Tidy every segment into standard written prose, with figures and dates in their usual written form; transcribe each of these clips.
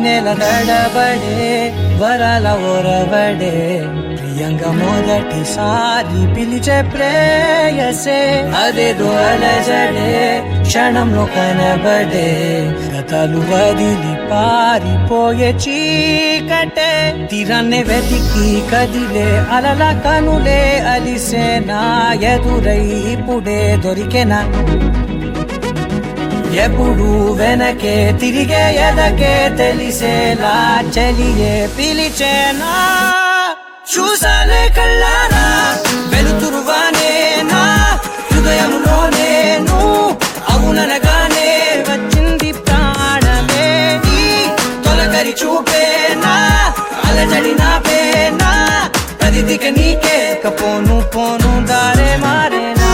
నెల నడబడే వరాల ఒరవడే ప్రియంగా మొదటిసారి పిలిచే ప్రేయసే అదేదో అలజడే క్షణంలో కనబడే గతాలు వదిలి పారిపోయే చీకటే తీరాన్నే వెతికి కదిలే అలల కనులే అలిసే నా ఎదురై ఇప్పుడే దొరికెనా ఎప్పుడు వెనకే తిరిగే ఎదకే తెలిసేలా చెలియే పిలిచేనా చూసాలే కళ్ళారా వెలుతురువానే నా హృదయంలో నేను అవుననగానే వచ్చింది ప్రాణమే నీ తొలకరి చూపేనా అలజడి నా పేనా ప్రతిదిక నీకే పోను పోను దారే మారేనా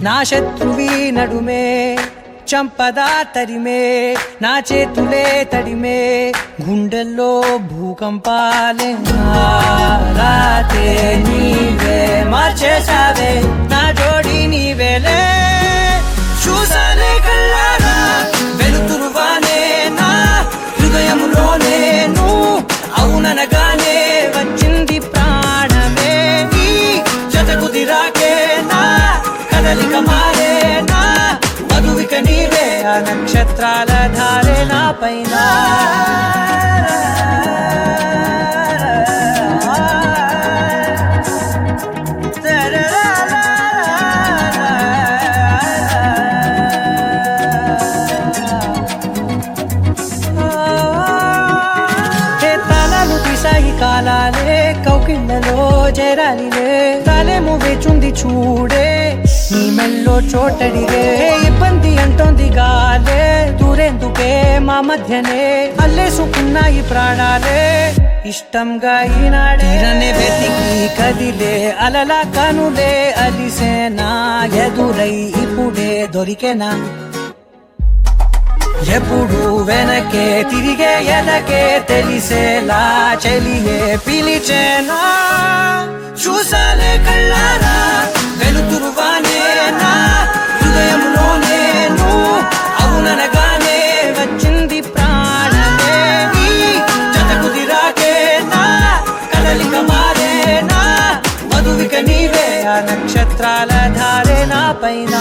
నా శత్రువి నడుమే చంపదా తరిమే నా చేతులే తడిమే గుండెల్లో భూకంపాలే రాతే నీవే మార్చేసావే నా జోడి నీవేలే చూసాలే కళ్ళారా వెలుతురువానే నా హృదయంలో నేను అవుననగానే వచ్చింది ప్రాణమే నీ జతకు దిరాకే నా కదలిక మారేనా మధువిక నీవే ఆ నక్షత్రాల ధారే నా పైన తాళాలు తీసాయి కాలాలే కౌకిళ్ళలో చేరాలిలే తాలేమో వేచుంది చూడే నీ మెల్లో చోటడిగే ఇబ్బంది అంటోంది గాలే దూరేందుకే మా మధ్యనే అల్లేసుకున్నాయి ప్రాణాలే ఇష్టంగా ఈనాడే వెతికి కదిలే అలల కనులే అలిసేనా ఎదురై ఇప్పుడే దొరికెనా ఎప్పుడు వెనకే తిరిగే ఎదకే తెలిసేలా చెలియే పిలిచేనా చూసాలే కళ్ళారా వెలుతురువానే నా హృదయంలో నేను అవుననగానే వచ్చింది ప్రాణమే నీ జతకు దిరాకే నా కదలిక మారేనా మధువిక నీవే ఆ నక్షత్రాల ధారే నా పైన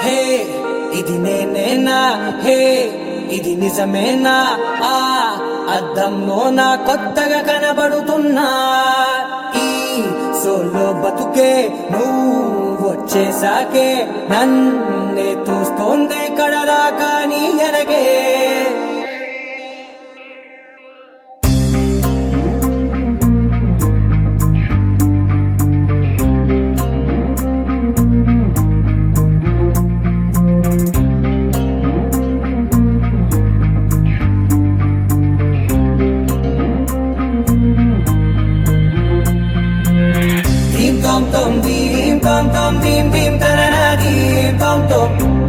హే ఇది నేనేనా హే ఇది నిజమేనా ఆ అద్దంలో నా కొత్తగా కనబడుతున్నా ఈ సోలో బతుకే నువ్వు వచ్చేసాకే నన్నే చూస్తోందే కడదాకా నీ ఎనగే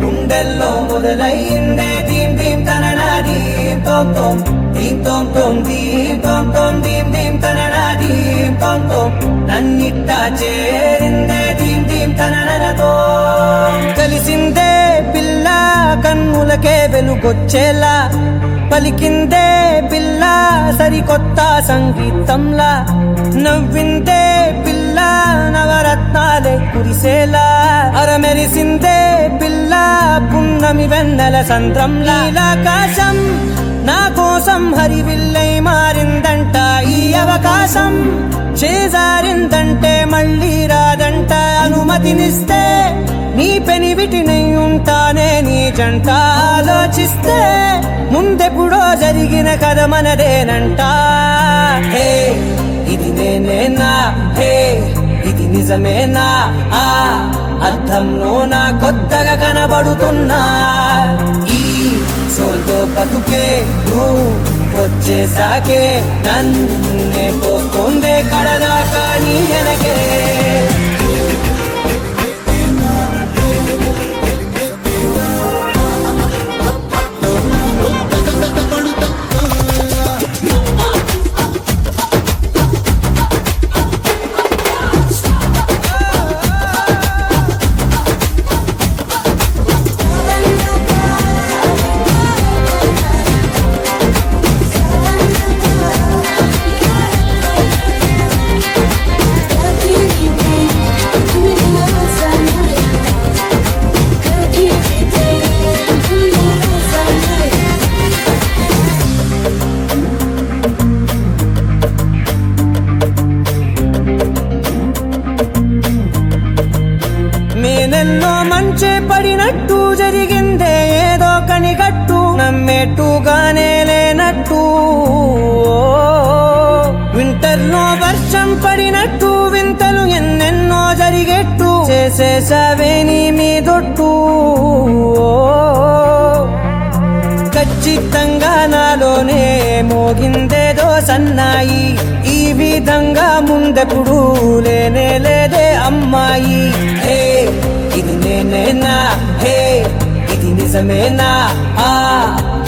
గుండెల్లో మొదలైందే దీం దీం తననా దీం తోం తోం దీం తోం తోం దీం తోం తోం దీం దీం తననా దీం తోం తోం నన్నిట్టా చేరిందే దీం దీం తననతో కలిసిందే పిల్ల కన్నులకే వెలుగొచ్చేలా పలికిందే పిల్ల సరికొత్త సంగీతంలా నవ్విందే పిల్ల నవరత్నాలే కురిసేలా అరమెరిసిందే పిల్ల పున్నమి వెన్నెల సంద్రంలా ఆకాశం నా కోసం హరివిల్లై మారిందంట ఈ అవకాశం చేజారిందంటే మళ్ళీ రాదంట అనుమతినిస్తే నీ పెనివిటినై ఉంటానే నీ జంట ఆలోచిస్తే ముందెప్పుడో జరిగిన కథ మనదేనంట హే ఇది నేనేనా హే ఇది నిజమేనా అద్దంలో నా కొత్తగా కనబడుతున్నా ఈ సోల్తో బతుకే నువ్వు వచ్చేసాకే నన్నే పోతుందే కడదాకా నీ వెనకే నేనెన్నో మంచి పడినట్టు జరిగిందే ఏదో కనిగట్టు నమ్మేట్టుగానే లేనట్టు వింటర్లో వర్షం పడినట్టు వింతలు ఎన్నెన్నో జరిగేట్టు చేసేసావే నీ మీదొట్టు ఖచ్చితంగా నాలోనే మోగిందేదో సన్నాయి ఈ విధంగా ముందెప్పుడు లేనే లేదే అమ్మాయి హే ఇది నేనేనా హే ఇది నిజమేనా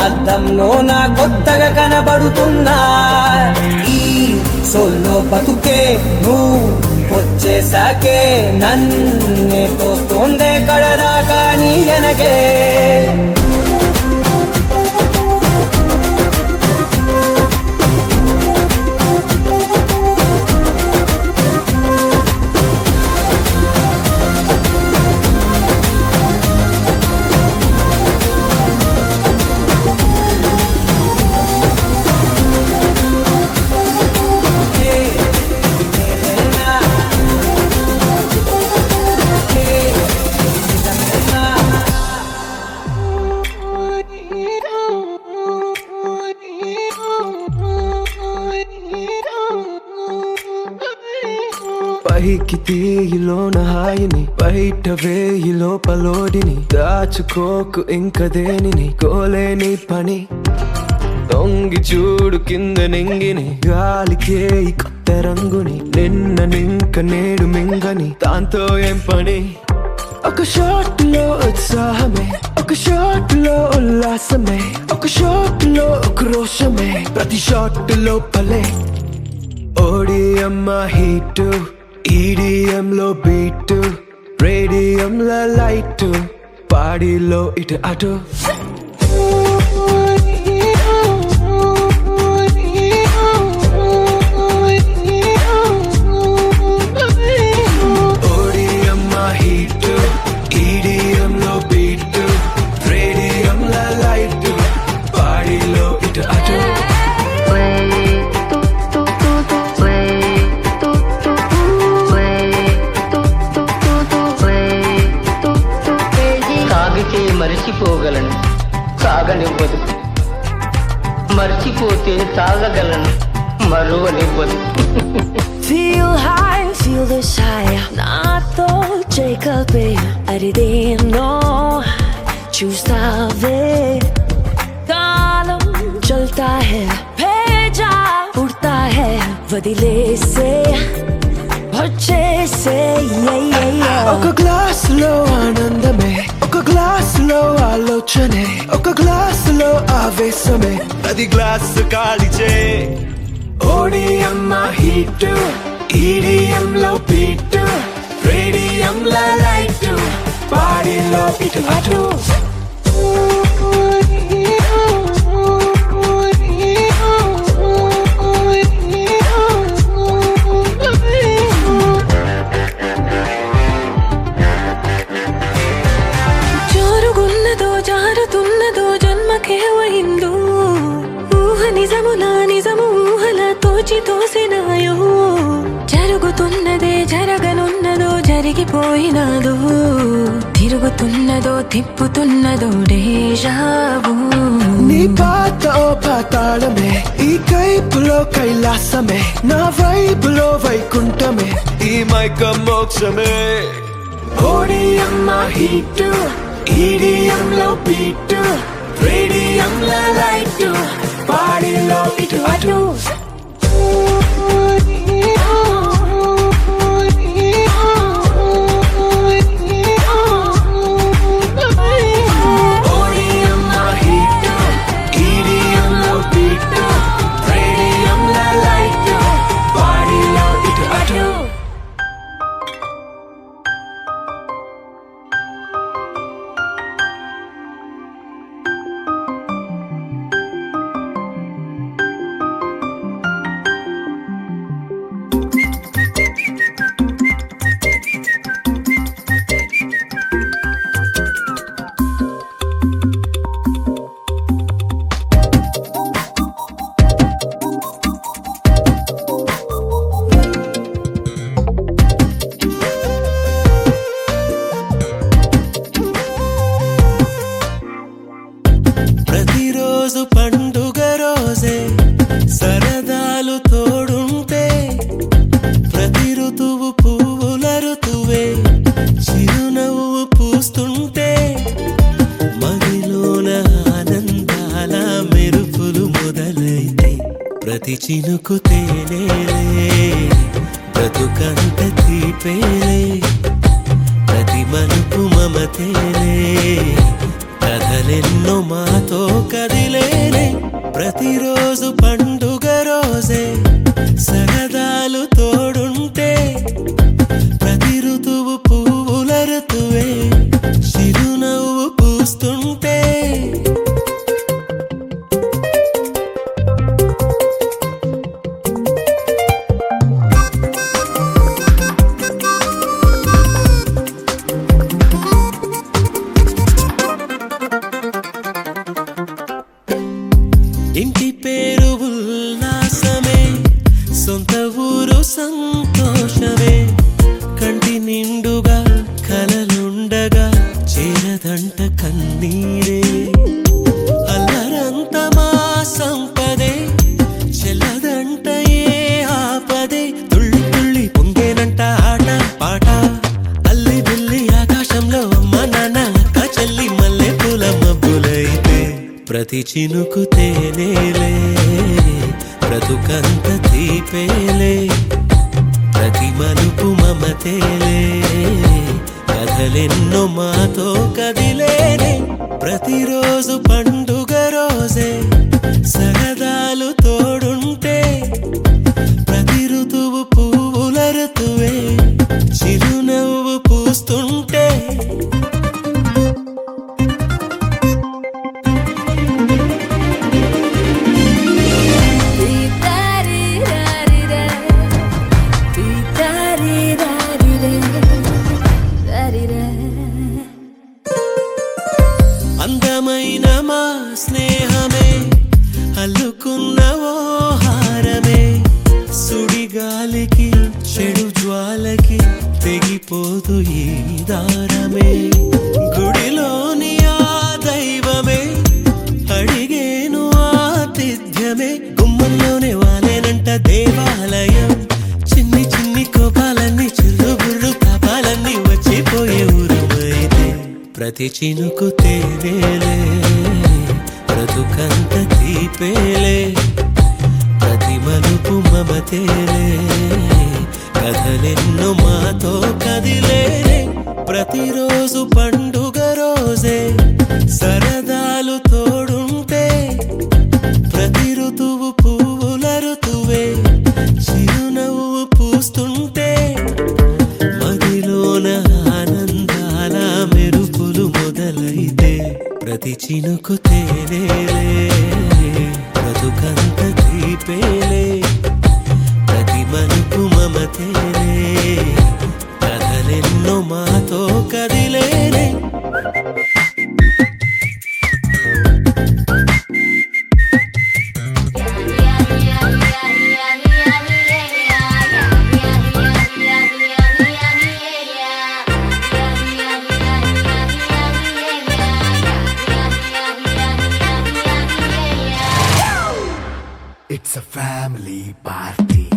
అద్దంలో నా కొత్తగా కనబడుతున్నా ఈ సోల్లో బతుకే నువ్వు వచ్చేసాకే నన్నే తోస్తోందే కడదాకా నీ వెనకే పైకి తీయిలోన హాయిని బయట వేయి లోపలోడిని దాచుకోకు ఇంక దేనిని కోలేని పని తొంగి చూడు కింద నింగిని గాలికే ఈ కొత్త రంగుని నిన్న నింక నేడు మింగని దాంతో ఏం పని ఒక షాట్ లో ఉత్సాహమే ఒక షాట్ లో ఉల్లాసమే ఒక షాట్ లో ఉక్రోషమే ప్రతి షాట్ లోపలే ఓడియమ్మ హీటు ఈడిఎం లో బీటు రేడియం లో లైట్ పాడిలో ఇటు అటు ఓడియమ్మ హీటు ఈడిఎం లో బీటు రేడియం లో లైట్ పాడిలో ఇటు అటు మరిచిపోగలను సాగనివ్వదు మర్చిపోతే తాగగలను మరువనివ్వదు Feel high, feel this high నాతో చేకల్పే అరిదేనో చూస్తావే కాలం చల్తా హై భేజా ఉడతా హై వదిలేసే వచ్చేసే ఒక గ్లాస్ లో ఆనందమే ఒక గ్లాస్ లో ఆలోచనే ఒక గ్లాస్ లో ఆవేశమే అది గ్లాస్ కాలిచే ఓడియమ్మ హీట్ ఈడిఎం లో బీట్ రేడియం లో లైట్ బాడీలో ఇటు అటు జరుగుతున్నదే జరగనున్నదో జరిగిపోయినదో తిరుగుతున్నదో తిప్పుతున్నదో డేజావు నీ పాత తాళమే, ఈ కైపులో కైలాసమే, నా వైపులో వైకుంఠమే, ఈ మైక మోక్షమే. ఓడియమ్మ హీటు, ఈడియంలో బీటు, రేడియంలో లైటు, బాడీలో ఇటు అటు. ప్రతిరోజు పండుగ రోజే, సరదాలు తోడుంటే, ప్రతి ఋతువు పువ్వుల ఋతువే, చిరునవ్వు పూస్తుంటే, మదిలోన ఆనందాల మెరుపులు మొదలైతే, ప్రతి చినుకు తేనేలే, బ్రతుకంత తీపేలే, ప్రతి మలుపు మమతేలే, కథలెన్నో మాతో కదిలేలే. ప్రతిరోజు పండుగ రోజే, సరదాలు తోడుంటే, ప్రతి ఋతువు పువ్వుల ఋతువే, చిరునవ్వు పూస్తుంటే. ఇంటి పేరు ఉల్లాసమే, సొంత ఊరు సంతోషమే, కంటి నిండుగా కలలుండగా చేరదంట కన్నీరే. అల్లరంత మా సంపదే, చెల్లదంట ఏ ఆపదే, తుళ్ళి తుళ్ళి పొంగేనంట ఆట పాట, అల్లి బిల్లి ఆకాశంలో అమ్మ నాన్న అక్క చెల్లి మల్లె పూల మబ్బులైతే, ప్రతి చినుకు తేనేలే, బ్రతుకంత తీపేలే, ప్రతి మలుపు మమతేలే, కథలెన్నో మాతో కదిలేనే. ప్రతిరోజు పండుగ రోజే, సరదాలు తోడుంటే, ప్రతి ఋతువు పువ్వుల ఋతువే, చిరునవ్వు పూస్తుంటే. అందమైన మా స్నేహమే, అల్లుకున్న ఓ హారమే, సుడిగాలికి చెడు జ్వాలకి తెగిపోదు ఈ దారమే. గుడిలోని ఆ దైవమే అడిగేను ఆతిథ్యమే, గుమ్మంలోనే వాలేనంట దేవాలయం, చిన్ని చిన్ని కోపాలన్నీ చిల్లు బుర్రు తాపాలన్నీ వచ్చిపోయే ఊరుమైతే, ప్రతి చినుకు తేనేలే, బ్రతుకంత తీపేలే, ప్రతి మలుపు మమతేలే, కథలెన్నో మాతో కదిలేనే. ప్రతిరోజు పండుగ రోజే, సరదాలు తోడుంటే, ప్రతి ఋతువు పువ్వుల ఋతువే, చిరునవ్వు పూస్తుంటే, మదిలోన ఆనందాల మెరుపులు మొదలైతే, ప్రతి చినుకు తేనేలే, బ్రతుకంత తీపేలే, ప్రతి మలుపు మమతేలే, కథలెన్నో మాతో కదిలేనే. It's a family party.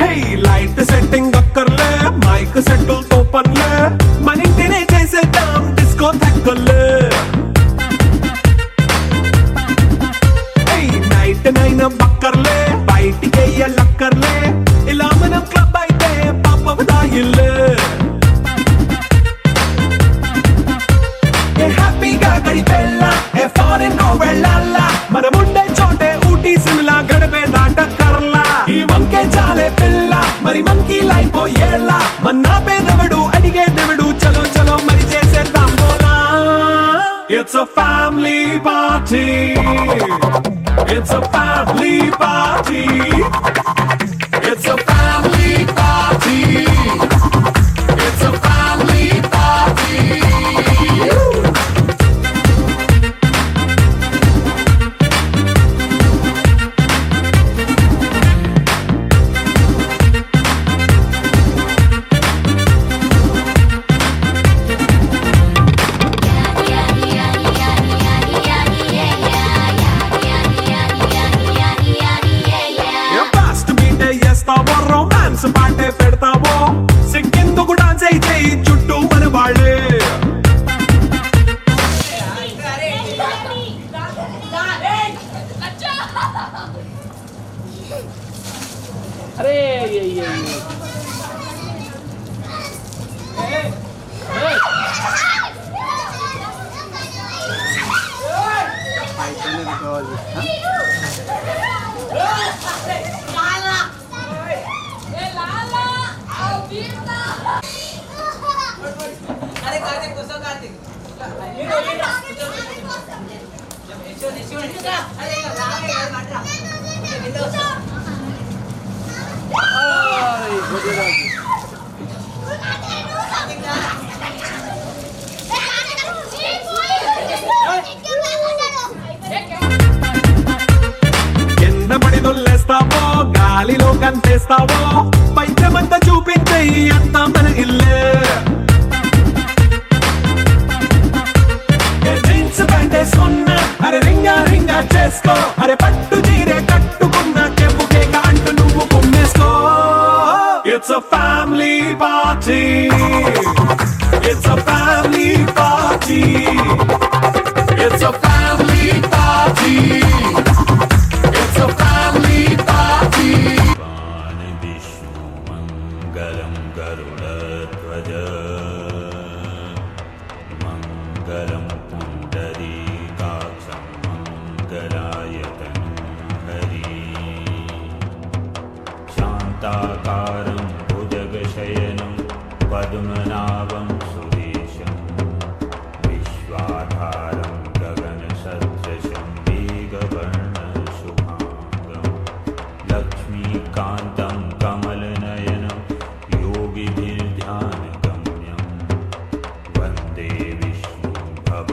Hey, light setting అక్కర్లే మైక్ సెట్టుల్ తో పర్లే మన ఇంటినే చేసేద్దాం డిస్కో థక్కర్లే నైట్ నైన్ బక్కర్లే బయటికి ఎల్లక్కర్లే ఇలా మనం క్లబ్ అయితే పాపదాయిల్లే హ్యాపీగా గడిపెల్లా ఏ ఫారెన్ నో వెళ్ళాలా మనం ఉండే చోటే ఊటీ సిమ్లా గడిపే దాటక్కర్లా ఈ వంకే చాలే పిల్ల మరి మంకీ లైఫ్ ఏళ్ళ మన్నా పేదవడు అడిగేదెవడు చలో చలో మరి చేసేద్దాం బోలా It's a family party. It's a family party. It's a family party. It's a family party. Romance పాటే పెడతావో సిక్కిందుకు డాన్స్ అయితే చుట్టూ మన వాళ్ళే అరే ఎన్న పడి దొల్లేస్తావో గాలిలో కంటేస్తావో పైచమంతా చూపించే అంతా మన ఇల్లే జీన్స్ ప్యాంట్ వేసుకున్నా అరే రింగా రింగా చేసుకో అరే పట్టు చీరే కట్టుకున్నా చెప్పుకే అంటూ నువ్వు కుమ్మేసుకో It's a family party. It's a family party. It's a family party. It's a family party. Vishnu मङ्गलं गरुडध्वज मङ्गलं पुण्डरीकाक्षं मङ्गलायतनं हरि शान्ताकारं भुजगशयनं पद्मनाभं सुरेशं विश्वाधारं गगनसदृशं मेघवर्णशुभाङ्गं लक्ष्मीकान्तं कमलनयनं योगिभिर्ध्यानगम्यं वन्दे विष्णुं भव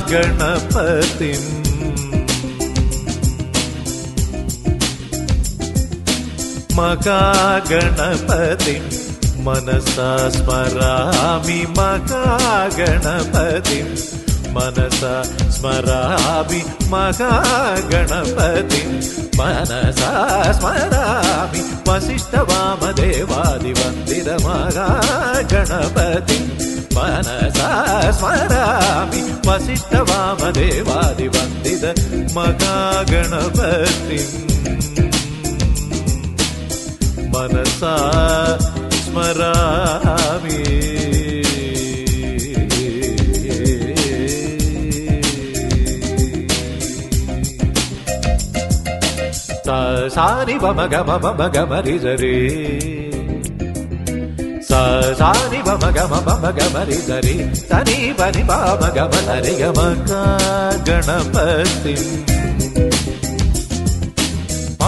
गणपतिं महागणपतिं मनसा स्मरामि महागणपतिं मनसा स्मरामि महागणपतिं मनसा स्मरामि वसिष्ठवामदेवादिवन्दित महागणपतिं मनसा स्मरामि वसिष्ठवामदेवादिवन्दित महागणपतिं मनसा स्मरामि सानि बम गम बम गम रि रे सानि बम गम बम गम रि रे सनि बनि बम गम रे गम गणपतिं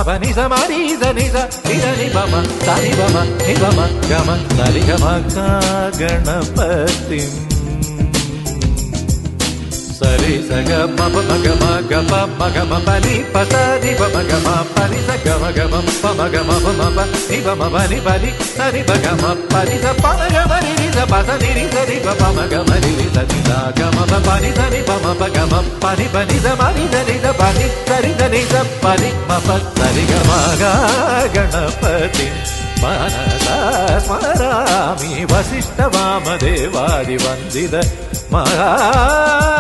मनि समरि सनि नि बम सनि बम नि बम गम सरि गम गणपतिं सरि सग मप मग मग प मग म पनि पस नि प मग म पनि सग मग म प मग म प म प नि प म पनि पनि सरि मग म पनि स प मग म नि स प स नि रि स रि प प मग म नि रि स नि स ग म प पनि स नि प म प ग म पनि पनि स म नि स नि स पनि सरि स नि स पनि म प सरि ग म ग गणपतिं मनसा स्मरामि वसिष्ठवामदेवादिवन्दित महागणपतिं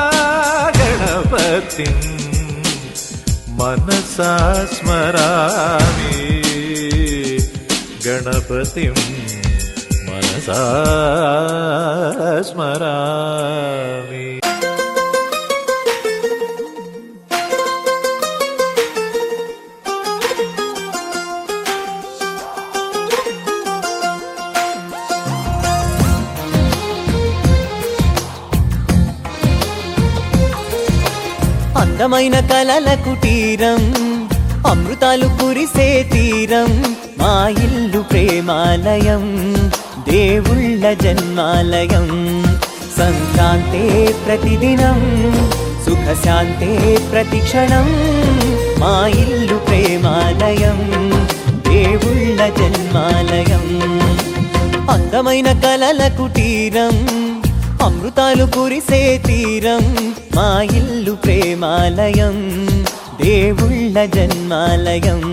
मनसा स्मरामि गणपतिं मनसा स्मरामि అందమైన కలల కుటీరం అమృతాలు కురిసే తీరం మా ఇల్లు ప్రేమాలయం దేవుళ్ళ జన్మాలయం సంక్రాంతే ప్రతిదినం సుఖశాంతే ప్రతిక్షణం మా ఇల్లు ప్రేమాలయం దేవుళ్ళ జన్మాలయం అందమైన కలల కుటీరం అమృతాలు కురిసే తీరం మా ఇల్లు ప్రేమాలయం దేవుళ్ళ జన్మాలయం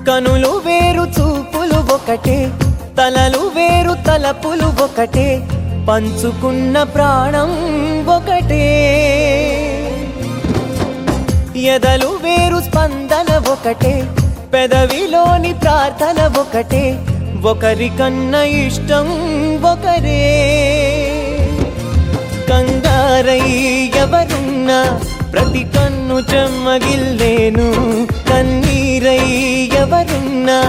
కనులు వేరు చూపులు ఒకటే తలలు వేరు తలపులు ఒకటే పంచుకున్న ప్రాణం ఒకటే ఎదలు వేరు స్పందన ఒకటే, పెదవిలోని ప్రార్థన ఒకటే, ఒకరికన్నా ఇష్టం ఒకరే. కంగారై ఎవరున్నా ప్రతి కన్ను చెమ్మగిల్లేను, కన్నీరై ఎవరున్నా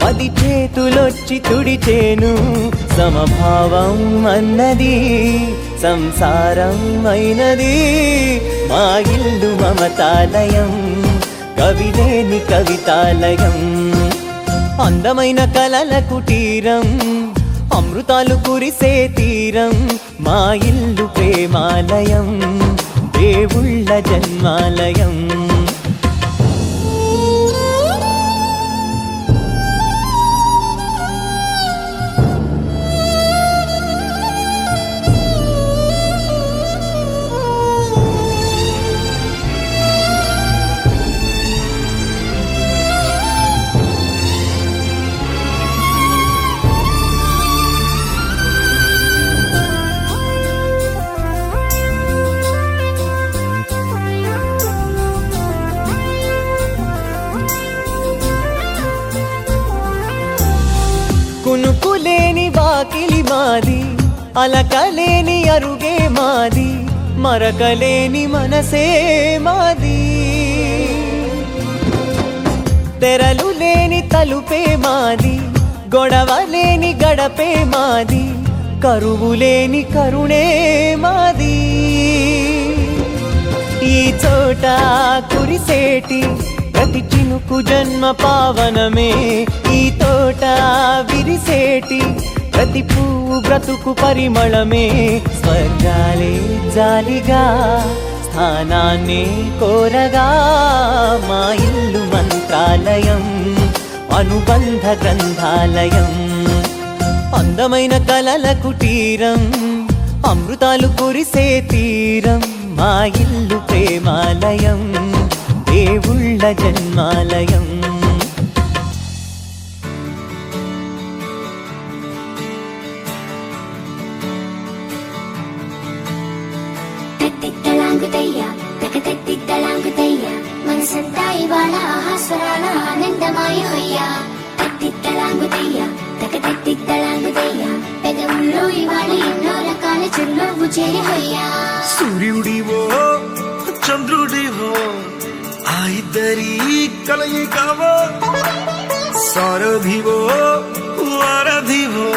10 చేతులొచ్చి తుడిచేను. సమభావం అన్నది సంసారం అయినది, మా ఇల్లు మమతాలయం, కవిలేని కవితాలయం. అందమైన కలల కుటీరం, అమృతాలు కురిసే తీరం, మా ఇల్లు ప్రేమాలయం, దేవుళ్ళ జన్మాలయం. కునుకులేని వాకిలి మాది, అలకలేని అరుగే మాది, మరకలేని మనసే మాది. తెరలు లేని తలుపే మాది, గొడవలేని గడపే మాది, కరువులేని కరుణే మాది. ఈ చోట కురిసేటి ప్రతి చినుకు జన్మ పావనమే, ఈ తోట విరిసేటి ప్రతి పువ్వు బ్రతుకు పరిమళమే. స్వర్గాలే జాలిగా స్థానాన్ని కోరగా, మా ఇల్లు మంత్రాలయం, అనుబంధ గ్రంథాలయం. అందమైన కలల కుటీరం, అమృతాలు కురిసే తీరం, మా ఇల్లు ప్రేమాలయం, దేవుళ్ళ జన్మాలయం. తలాంగుతయ్యా తలాంగుతయ్యా మనసంతా ఇవాళ ఆహాస్వరాల ఆనందమాయ హొయ్యా. తలాంగుతయ్యా తలాంగుతయ్యా పెదవుల్లో ఇవాళ ఎన్నో రకాల చిరునవ్వు చేరి హొయ్యా. సూర్యుడివో చంద్రుడివో ఆ ఇద్దరి కలయికవో, సారథివో వారధివో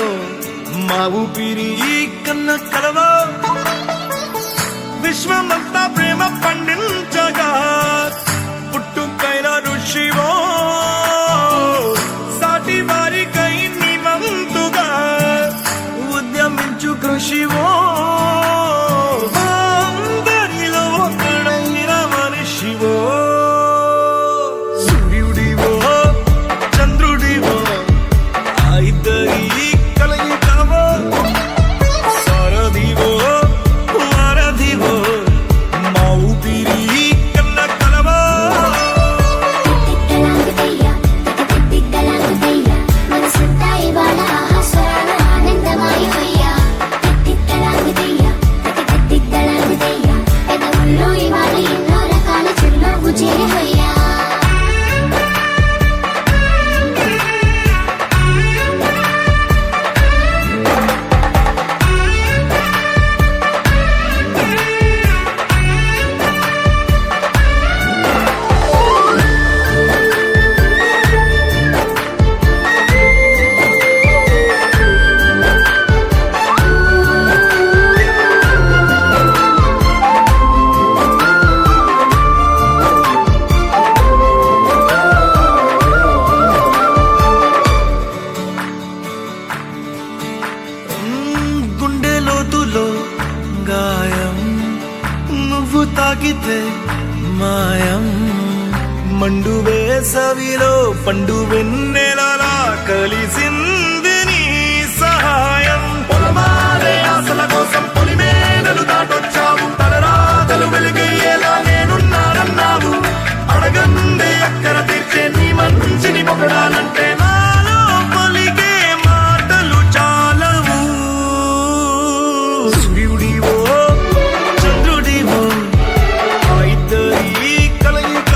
మా ఊపిరి కన్న కలవో. విశ్వమంతా ప్రేమ పండించగా పుట్టుకైన ఋషివో, సాటి వారికై నివంతుగా ఉద్యమించు కృషివో. అందరిలో ఒకడైన మనిషివో, సూర్యుడివో చంద్రుడివో ఆ ఇద్దరి కలయికవో, సారథివో వారధివో మా ఊపిరి కన్న కలవో. తలాంగుతయ్యా తలాంగుతయ్యా మనసంతా ఇవాళ ఆహాస్వరాల ఆనందమాయ హొయ్యా. తలాంగుతయ్యా తలాంగుతయ్యా పెదవుల్లో ఇవాళ ఎన్నో రకాల చిరునవ్వు చేరి హొయ్యా. గుండె లోతులో గాయం నువ్వు తాకితే మాయం, మండు వేసవిలో పండు వెన్నెలలా కలిసింది నీ సహాయం. పొలమారే ఆశల కోసం పొలిమేనలు దాటొచ్చావు, తలరాతలు వెలుగయ్యేలా నేనున్నానన్నావు. అడగందే అక్కర తీర్చే నీ మంచిని పొగడాలంటే నాలో పలికే మాటలు చాలవు. సూర్యుడివో చంద్రుడివో ఆ ఇద్దరి కలయిక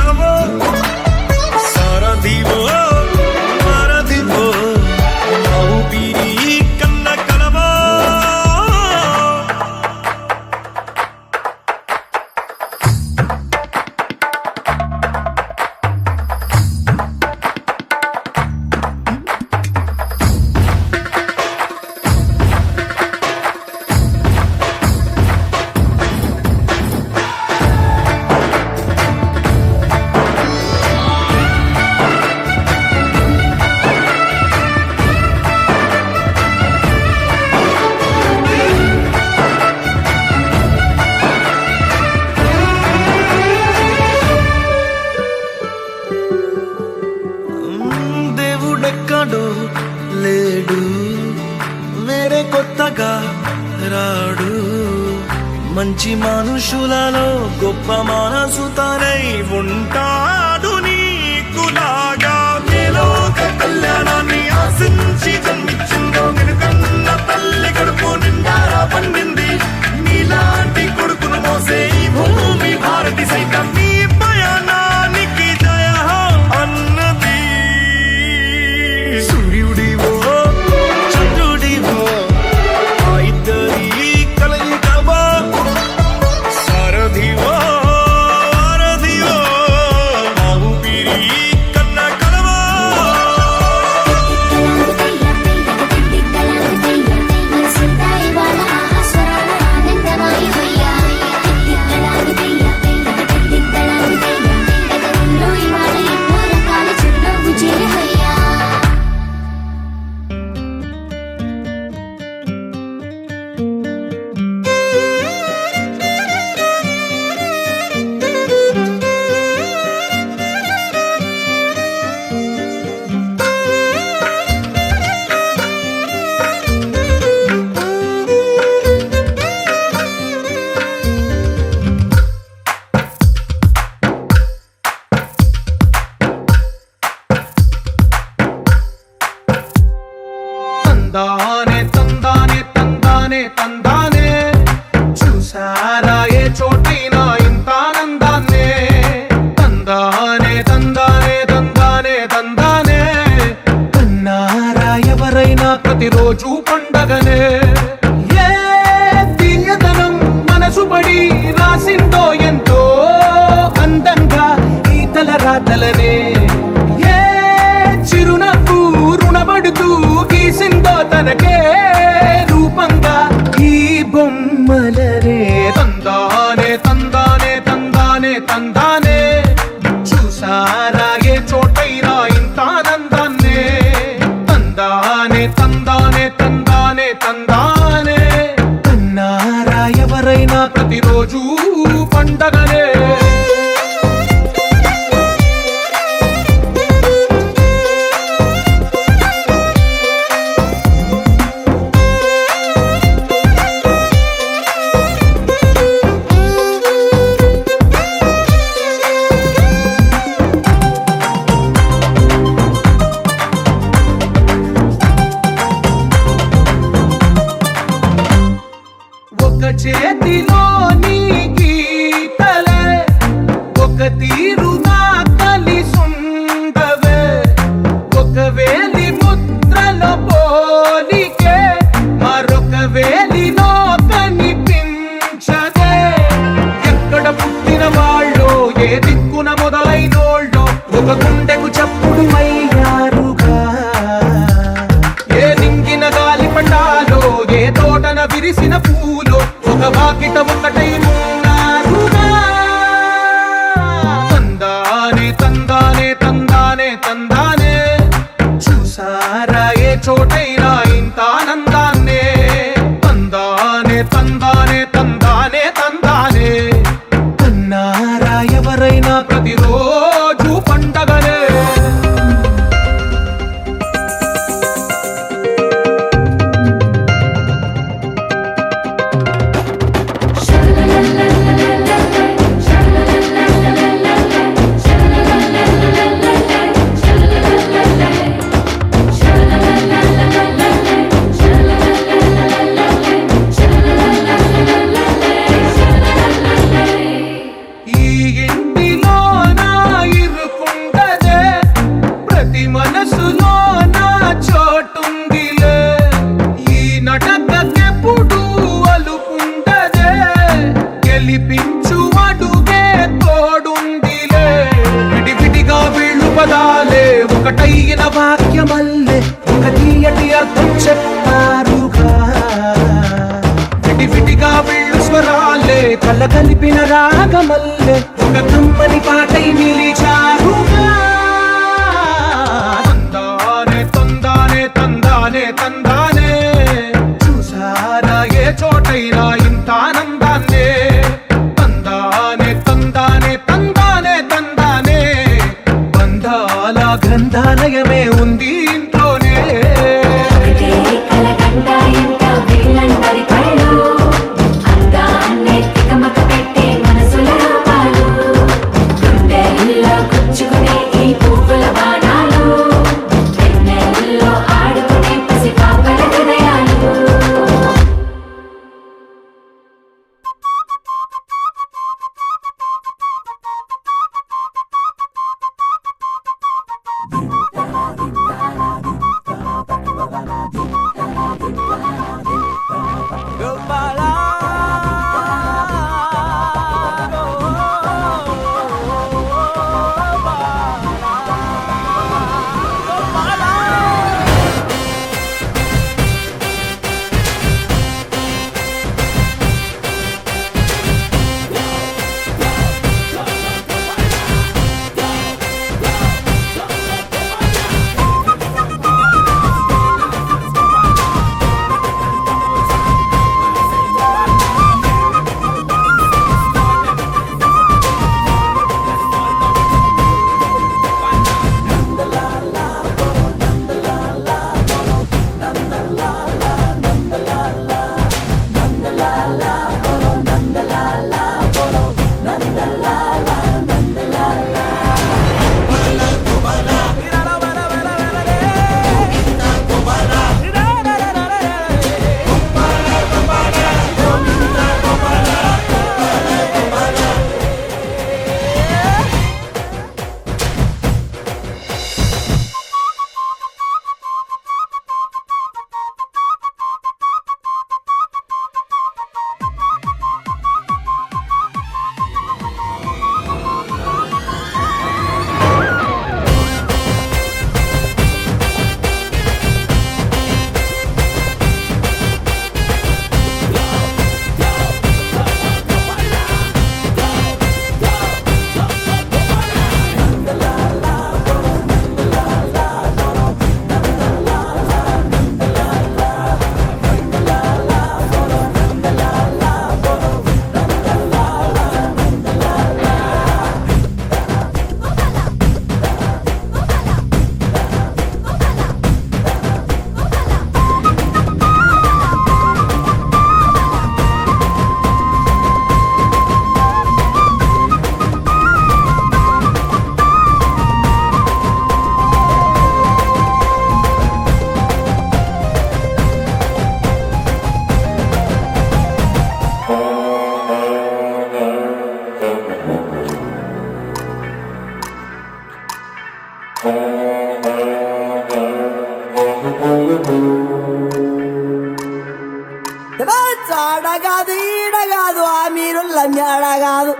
మంచి మనుషులలో గొప్ప మనసు తనై ఉంటాడు నీకులాగా మేలోక కళ్యాణాన్ని ఆశించి జన్మించిందో వెనుకన్న తల్లి కడుపు నిండారా పండింది నీలాంటి కొడుకును మోసే ఈ భూమి భారతి సైతం నీ పయనానికి జయ అన్నది సూర్యుడివో చంద్రుడివో ఆ ఇద్దరి కలయికవో సారథివో వారధివో నా ఊపిరి కన్న కలవో మనసుంటా ఇవాళ ఆస్వరాల ఆనందమాయిపోయా గతంలో ఇవాళ ఎన్నో రకాల చిరునవ్వు చేరవయ్యా తందానే తందానే తందానే తందానే చూసారా ఏ చోటైనా ఇంత ఆనందాన్నే తందానే తందానే తందానే తందానే కన్నారా ఎవరైనా ప్రతిరోజు పండగనే ఏ తీయదనం మనసు పడి రాసిందో ఎంతో అందంగా ఈ తల రాతలనే ఏ చిరునవ్వు రుణపడుతూ గీసిందో తనకే రూపంగా ఈ బొమ్మలనే తందానే తందానే తందానే తందానే చూసారా ఏ చోటైనా ఇంత ఆనందాన్నే తందానే తందానే తందానే తందానే కన్నారా ఎవరైనా ప్రతిరోజు పండగనే ఒక చేతిలో నీ గీతలే ఒక తీరుగా కలిసుండవే ఒక వేలి ముద్రలో పోలికే మరొక వేలిలో కనిపించదే ఎక్కడ పుట్టిన వాళ్ళో ఏ దిక్కున మొదలైనోళ్ళో ఒక గుండెకు చప్పుడు అయ్యారుగా ఏ నింగిన గాలి పటాలో ఏ తోటన విరిసిన పూలో ఒక వాకిట ఒకటై ఉన్నారుగా తందానే తందానే తందానే తందానే చూసారా ఏ చోటైనా ఇంత ఆనందాన్నే తందానే తందానే తందానే తందానే కన్నారా ఎవరైనా ప్రతిరోజు పండగనే ఈ ఇంటిలో నా ఇరుకుండదే ప్రతి మనసులో నా చోటుందిలే ఈ నటకెప్పుడు అలుకుండదే గెలిపించు అడుగే తోడుందిలే విడివిడిగా వీళ్ళు పదాలే ఒకటైన వాక్యమల్లే ఒక తీయటి అర్థం చెప్పారుగా విడివిడిగా వీళ్ళు స్వరాలే కళ్ళ కలిపిన రాగమల్లే ఒక కమ్మని పాటై నిలిచారుగా తందానే తందానే తందానే తందానే చూసారా ఏ చోటైనా ఇంత ఆనందాన్నే తందానే తందానే తందానే తందానే బంధాల గ్రంథాలయమే ఉంది ఇంట్లోనే కలకండ ఇంత వీళ్ళందరి కళ్ళు అందాన్ని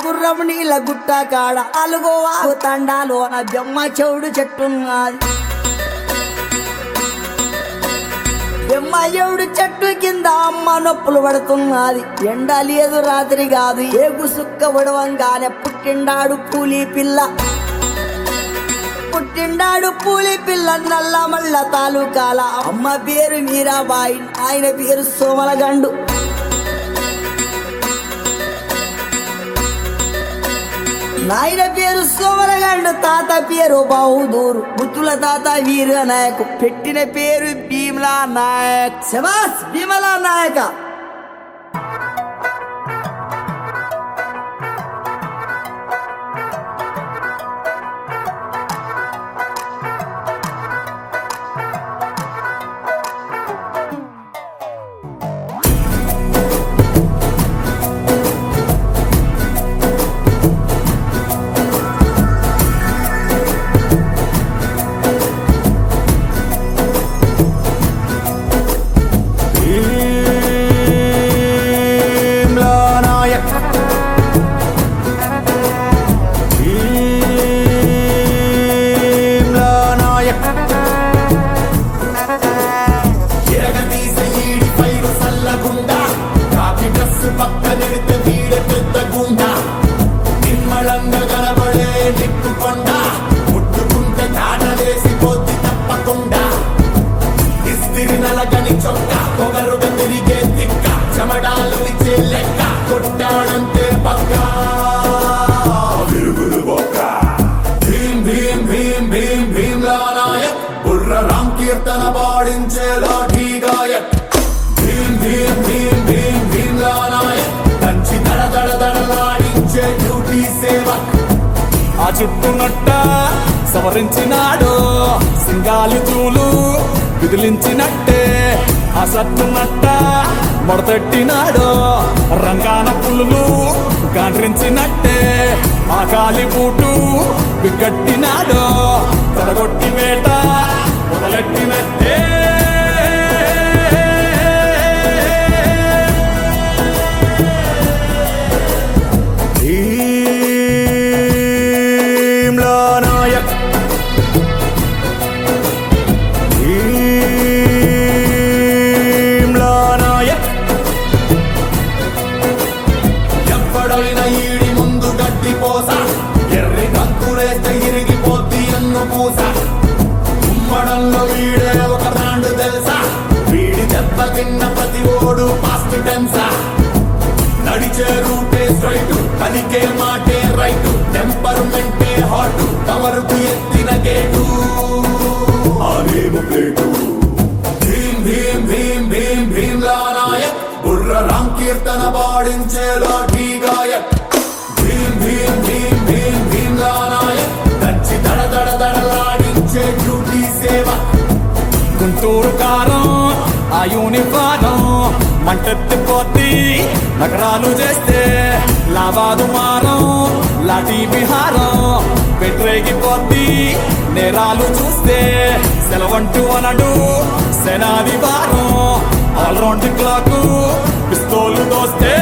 గుర్రం నీళ్ళ గుట్ట కాడ అలుగోవాగు తండాలో నా బెమ్మ చెవుడు చెట్టున్నది బెమ్మ చెవుడు చెట్టు కింద అమ్మ నొప్పులు పడుతున్నది ఎండ లేదు రాత్రి కాదు ఏగు సుక్క ఉడవంగానే పుట్టిండాడు పూలి పిల్ల నల్ల మల్ల తాలూకాల అమ్మ పేరు మీరాబాయి ఆయన పేరు సోమలగండు నాయన పేరు సోమలగండు తాత పేరు బహదూరు ముత్తుల తాత వీర నాయక్ పెట్టిన పేరు భీమలా నాయక్ శబాస్ భీమలా నాయక కీర్తన పాడించే లాఠీ గాయక్ భీం భీం భీం భీం భీమ్లా నాయక్ దంచి దడ దడ దడలాడించే డ్యూటీ సేవక్ ఆ చుట్టునట్ట సవరించినాడు సింగాలి చూలు విదిలించినట్టే ఆ సట్టునట్ట మొడతెట్టినాడు రంగాన పులులు గాండ్రించినట్టే ఆ కాలి బూటు బిగ్గట్టినాడు తడగొట్టి వేట మొదలెట్టినట్టే భీమ్లా నాయక్ భీమ్లా నాయక్ ఎప్పుడైనా ఈడి ముందు గడ్డి పోస ఎర్రి కంకులేస్తే ఇరిగిపోద్ది అన్ను పూస ఉమ్మడంలో వీడే ఒక బ్రాండ్ తెలుసా వీడి దెబ్బ తిన్న ప్రతి ఓడు పాస్ట్ టెన్సా నడిచే రూటే స్ట్రైట్ పలికే మాటే రైట్ టెంపర్మెంటే హాట్ కవరుకు ఎత్తిన గేటు ఆనేము ప్లేటు భీం భీం భీం భీం భీమ్లా నాయక్ బుర్ర రామ్ కీర్తన పాడించే లాఠీ గాయక్ భీం భీం భీం భీం భీమ్లా నాయక్ దంచి దడ దడ దడలాడించే డ్యూటీ సేవ గుంటూరు కారం ఆ యూనిఫారం మంటెత్తిపోద్ది నగరాలు చేస్తే లాభాదు మారం లాఠీ విహారం పెట్టరేగిపోద్ది నేరాలు చూస్తే సెలవంటూ అనడు సెనాది వారం ఆల్రౌండ్ క్లాక్ పిస్తోలు దోస్తే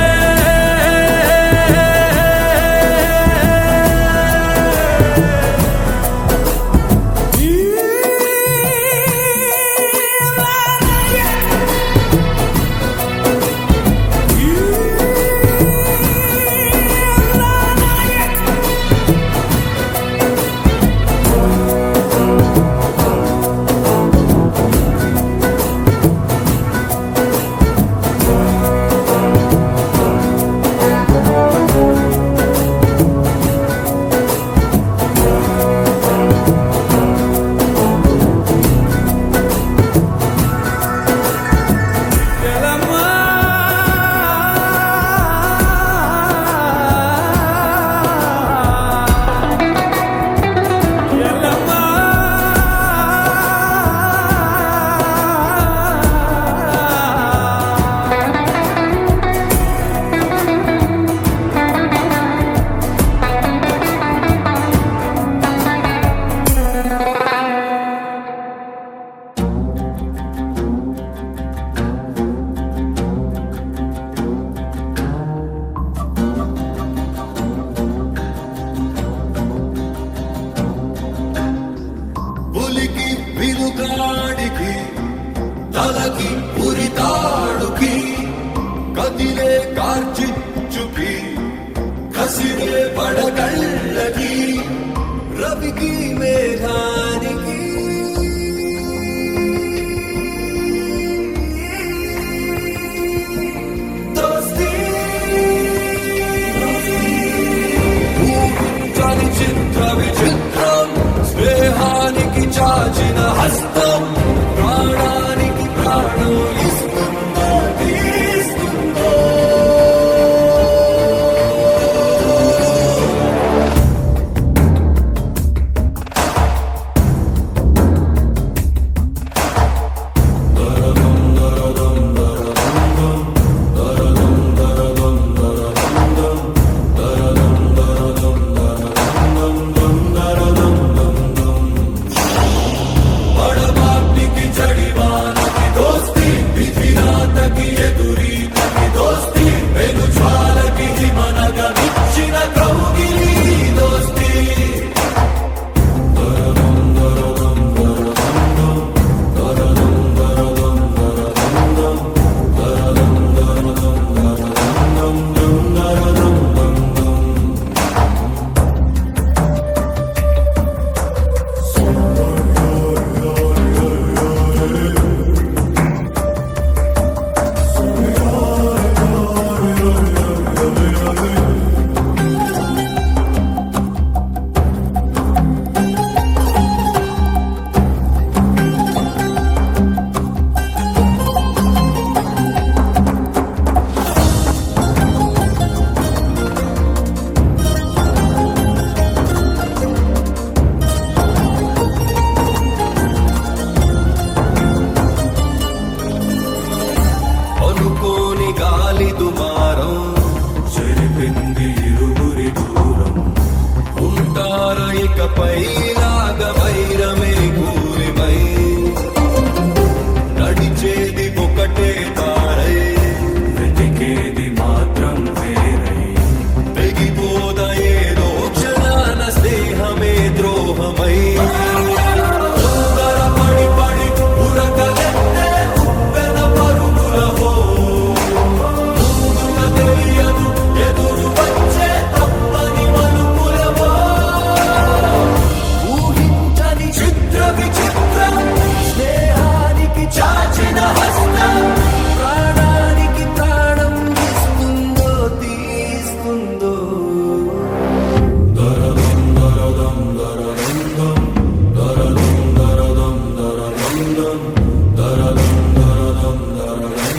కసిరే పడకళ్ళకి రవికి మేఘానికి దోస్తీ ఊహించని చిత్ర విచిత్రం స్నేహానికి చాచిన హస్తం ప్రాణానికి ప్రాణం ఇస్తుందో తీస్తుందో అనుకోని గాలి దుమారం చెరిపింది ఇరువురి దూరం ఉంటార ఇకపై లాగా వైరమే కూలిమై నడిచేది ఒకటే దారై వెతికేది మాత్రం వేరై తెగిపోద ఏదో క్షణాన స్నేహమే ద్రోహమై పడి పడి ఉరకలెత్తే ఉప్పెన పరుగులవో ముందున తెలియదు ఎదురు వచ్చే తప్పని మలుపులవో ఊహించని చిత్ర విచిత్రం స్నేహానికి చాచిన హస్తం ప్రాణానికి ప్రాణం ఇస్తుందో తీస్తుందో దరదం దరదం దరదం దరదం దరదం దరదం దరదం దరదం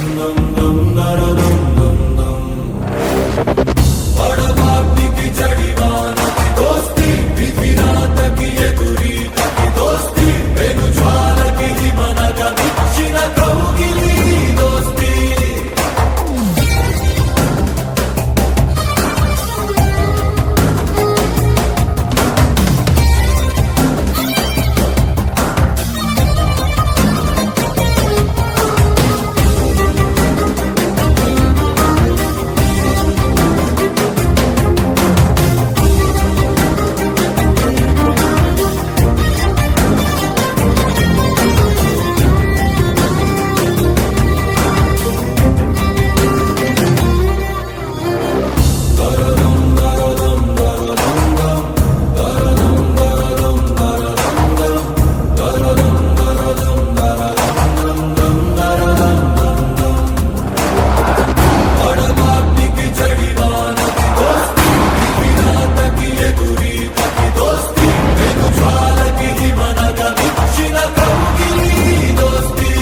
దరదం దరదం పడబాటికి జడివానకి దోస్తి విధిరాతకి ఎదురీతకి దోస్తి వెను జ్వాలకి మనక మిచ్చిన కౌగిలి దోస్తి పడబాటికి జడివానకి దోస్తి విధిరాతకి ఎదురీతకి దోస్తి వెను జ్వాలకి మనక మిచ్చిన కౌగిలి దోస్తి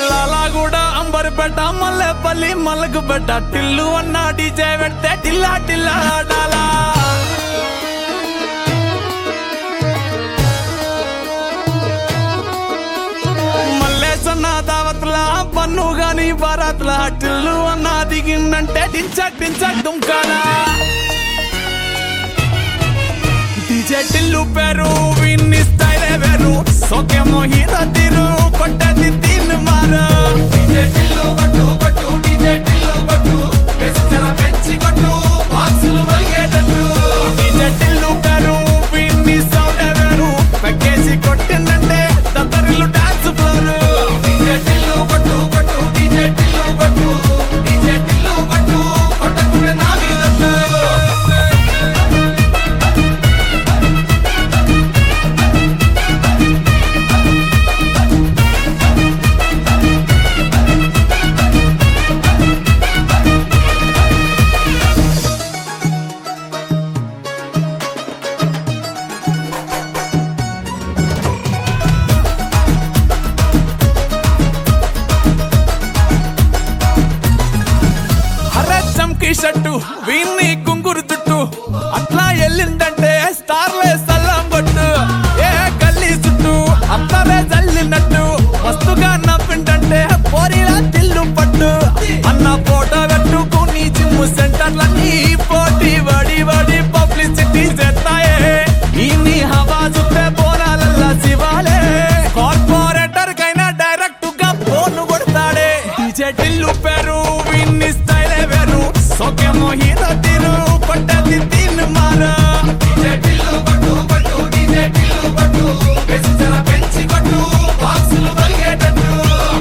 లాలాగూడ అంబర్పేట మల్లెపల్లి మలకపేట టిల్లు అన్న డీజే పెడితే టిల్లా టిల్లా ఆడాలా మల్లేసన్న దావత్ల పన్ను గాని బారాత్ల టిల్లు అన్న దిగిందంటే డించక్ డించక్ దుంకాలా డీజే టిల్లు పేరు విన్ని స్టైలే వేరు సోకేమో హీరో తీరు కొట్టది తీన్ మారు డీజే టిల్లు కొట్టు కొట్టు డీజే టిల్లు కొట్టు బెస్టరా పెంచి కొట్టు బాక్సులు వలిగేటట్టు డీజే టిల్లు పేరు విన్ని సౌండ్ వేరు పెక్కేసి కొట్టిందంటే దత్తరిల్లు డాన్స్ ఫ్లోర్ డీజే టిల్లు కొట్టు కొట్టు డీజే టిల్లు కొట్టు డీజే టిల్లు కొట్టు కొట్టకునే నా మీద షట్టు వీన్ని కుంగురు చుట్టూ అట్లా వెళ్ళిందంటే స్టార్లే సల్లం కొట్టు ఏ గల్లీ చుట్టూ అత్తరే జల్లినట్టు మస్తుగా నవ్విందంటే పోరిలా తిల్లు పట్టు అన్న ఫోటో పెట్టుకుని జిమ్ సెంటర్లన్నీ పోటీ వడి వడి పబ్లిసిటీ చేస్తాయే ఈ హవా చుట్టే పోరాలల్లా శివాలే కార్పొరేటర్ కైనా డైరెక్ట్ గా ఫోన్ కొడతాడే డీజే టిల్లు పేరు విన్ని స్టైలే వేరు సోకేమో హీరో తీరు కొట్టది తీన్ మారు డీజే టిల్లు కొట్టు కొట్టు డీజే టిల్లు కొట్టు బెస్టరా పెంచి కొట్టు బాక్సులు వలిగేటట్టు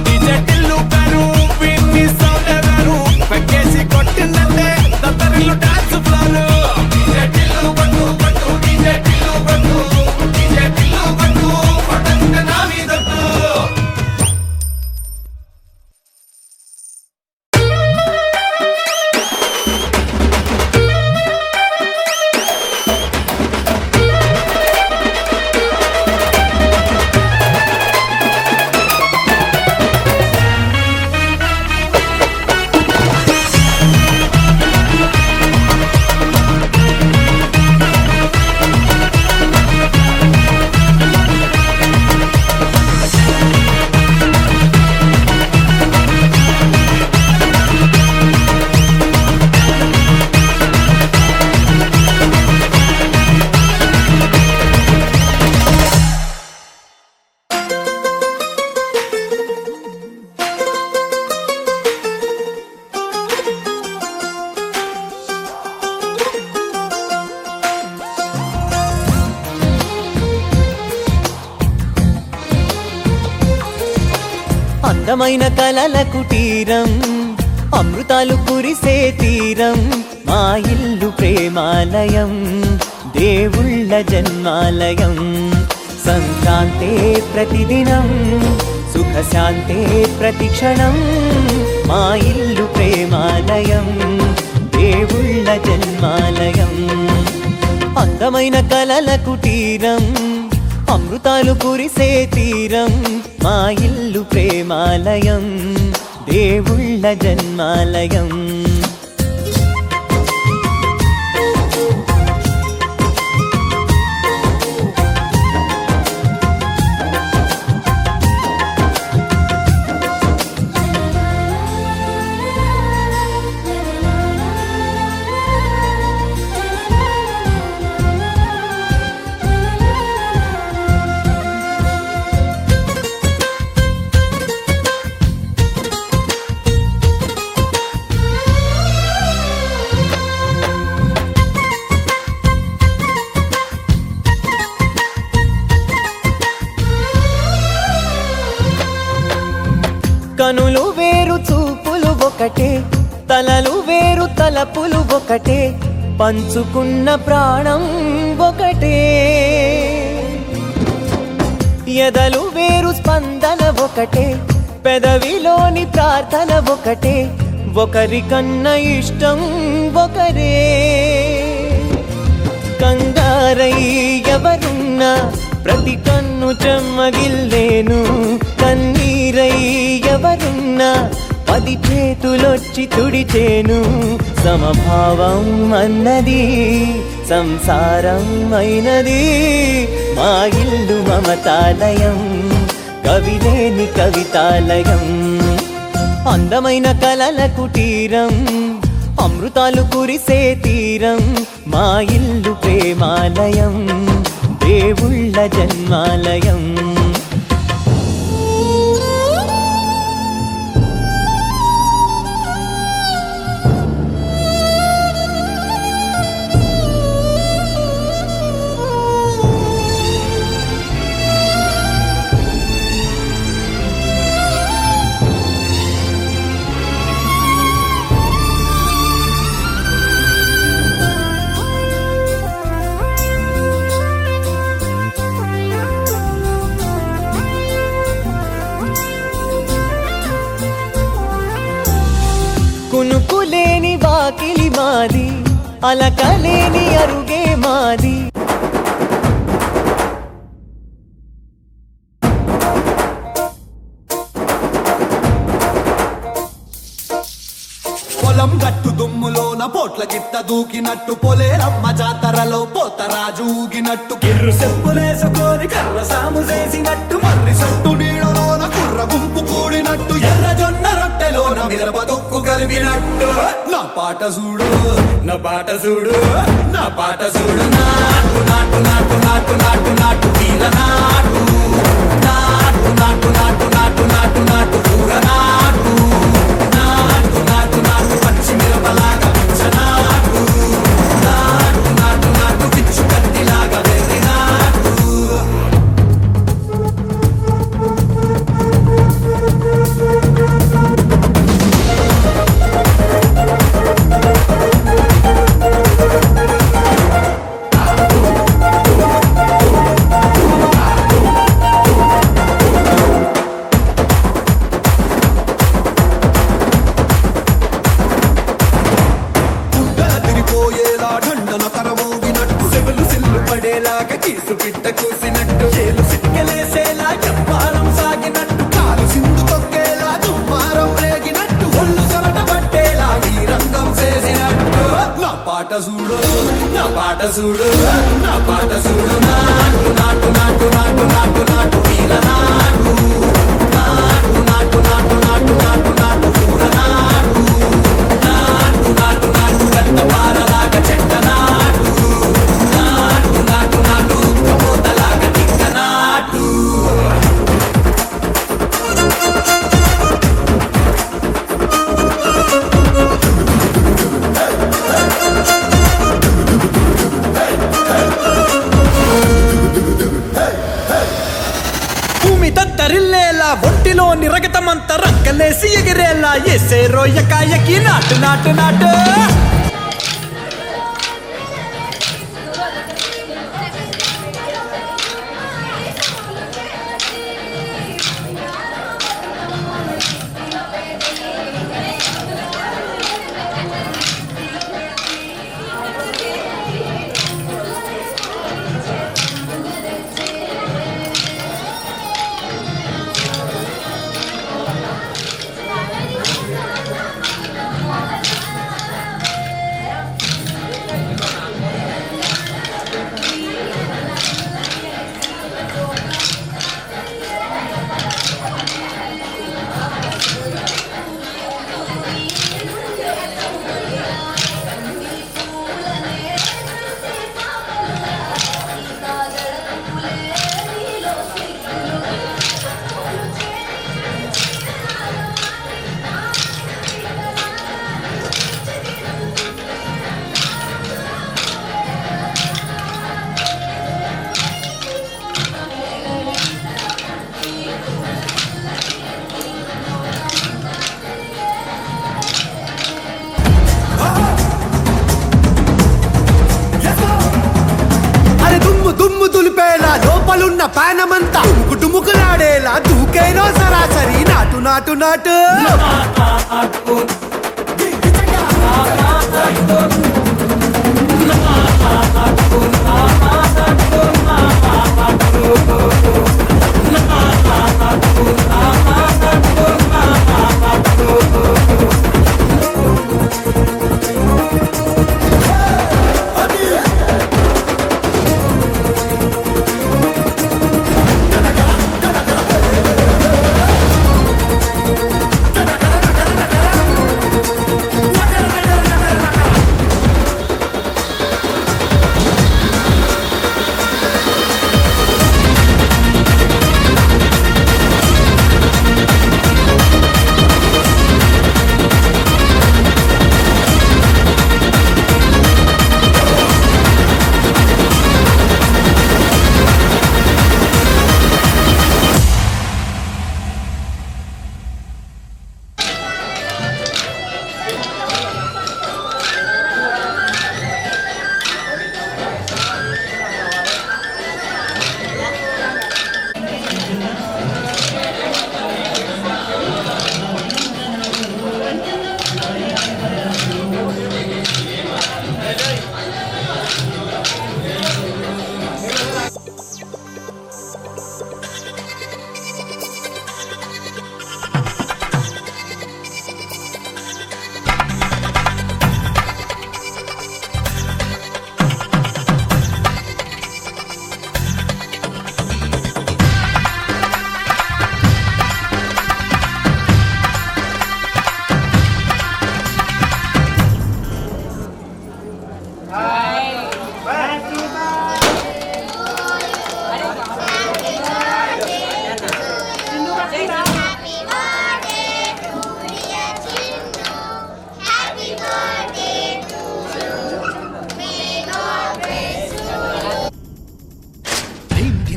డీజే టిల్లు పేరు విన్ని సౌండ్ వేరు పెక్కేసి కొట్టిందంటే దత్తరిల్లు డాన్స్ ఫ్లోర్ డీజే టిల్లు కొట్టు కొట్టు డీజే టిల్లు కొట్టు డీజే టిల్లు కొట్టు కొట్టకుంటే నా మీదట్టు అందమైన కలల కుటీరం అమృతాలు కురిసే తీరం మా ఇల్లు ప్రేమాలయం దేవుళ్ళ జన్మాలయం సంక్రాంతే ప్రతిదినం సుఖశాంతే ప్రతిక్షణం మా ఇల్లు ప్రేమాలయం దేవుళ్ళ జన్మాలయం అందమైన కలల కుటీరం అమృతాలు కురిసే తీరం మా ఇల్లు ప్రేమాలయం దేవుళ్ళ జన్మాలయం కనులు వేరు చూపులు ఒకటే తలలు వేరు తలపులు ఒకటే పంచుకున్న ప్రాణం ఒకటే ఎదలు వేరు స్పందన ఒకటే పెదవిలోని ప్రార్థన ఒకటే ఒకరికన్నా ఇష్టం ఒకరే కంగారై ఎవరున్నా ప్రతి కన్ను చెమ్మగిల్లేను కన్నీరై ఎవరున్నా 10 చేతులొచ్చి తుడిచేను సమభావం అన్నది సంసారం అయినది మా ఇల్లు మమతాలయం కవిలేని కవితాలయం అందమైన కలల కుటీరం అమృతాలు కురిసే తీరం మా ఇల్లు ప్రేమాలయం దేవుళ్ళ జన్మాలయం కునుకులేని వాకిలి మాది అలకలేని అరుగే మాది పొలం గట్టు దుమ్ములోన పోట్ల గిట్ట దూకినట్టు పొలేరమ్మ జాతరలో పోతరాజు ఊగినట్టు కిర్రు చెప్పులేసుకొని కర్ర సాము చేసినట్టు మర్రి సొట్టు నీడలోన కుర్ర గుంపు కూడినట్టు ఎర్ర జొన్న రొట్టెలోన మిరప దొక్కు కలిపినట్టు నా పాట చూడు నా పాట చూడు నా పాట చూడు నాటు నాటు నాటు నాటు నాటు నాటు తీర నాటు నాటు నాటు నాటు నాటు నాటు నాటు కూర నాటు నాటు నాటు నాటు పచ్చి మిరపలాగా నాటు నాటు నాటు నాటు పిచ్చు కత్తిలాగా వెర్రి నాటు తిరిపోయేలా ఢండన తరమోగినట్టు సెవెలు సిల్లు పడేలాగా కీసు పిట్ట కూసినట్టు చేలు సిక్కలేసేలా చెప్పారం సాగినట్టు కాలు సింధు తొక్కేలా దుమ్మారం రేగినట్టు ఒళ్ళు సొరట పట్టేలా ఈ రంగం చేసినట్టు నా పాట చూడు నా పాట చూడు నా పాట చూడు నాటు నాటు నాటు నాటు నాటు నాటు వీర నాటు నాటు నాటు నాటు నాటు నాటు నాటు కూర నాటు నాటు నాటు నాటు గంట పారలాగా చెట్ట నాటు నాటు నాటు నాటు కబోతలాగా తిక్క నాటు భూమి దద్దరిల్లేలా ఒంటిలోని రగతమంతా రక్కలేసి ఎగిరేలా ఎసే రోయకాయకి నాటు నాటు నాటు లోపలున్న పానమంతా టుముకులాడేలా దూకేనో సరాసరి నాటు నాటు నాటు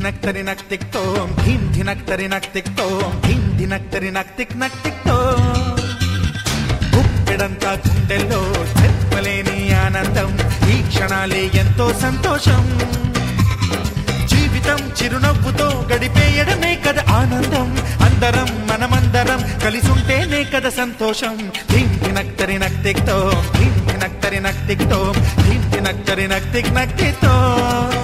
ధినక్ తరి నక్ తిక్ తోం ధీం ధినక్ తరి నక్ తిక్ తోం ధీం ధినక్ తరి నక్ తిక్ తోం గుప్పెడంతా గుండెల్లో చెప్పలేని ఆనందం ఈ క్షణాలే ఎంతో సంతోషం జీవితం చిరునవ్వుతో గడిపేయడమే కదా ఆనందం అందరం మనమందరం కలిసుంటేనే కదా సంతోషం ధీం ధినక్ తరి నక్ తిక్ తోం ధీం ధినక్ తరి నక్ తిక్ తోం ధీం ధినక్ తరి నక్ తిక్ తోం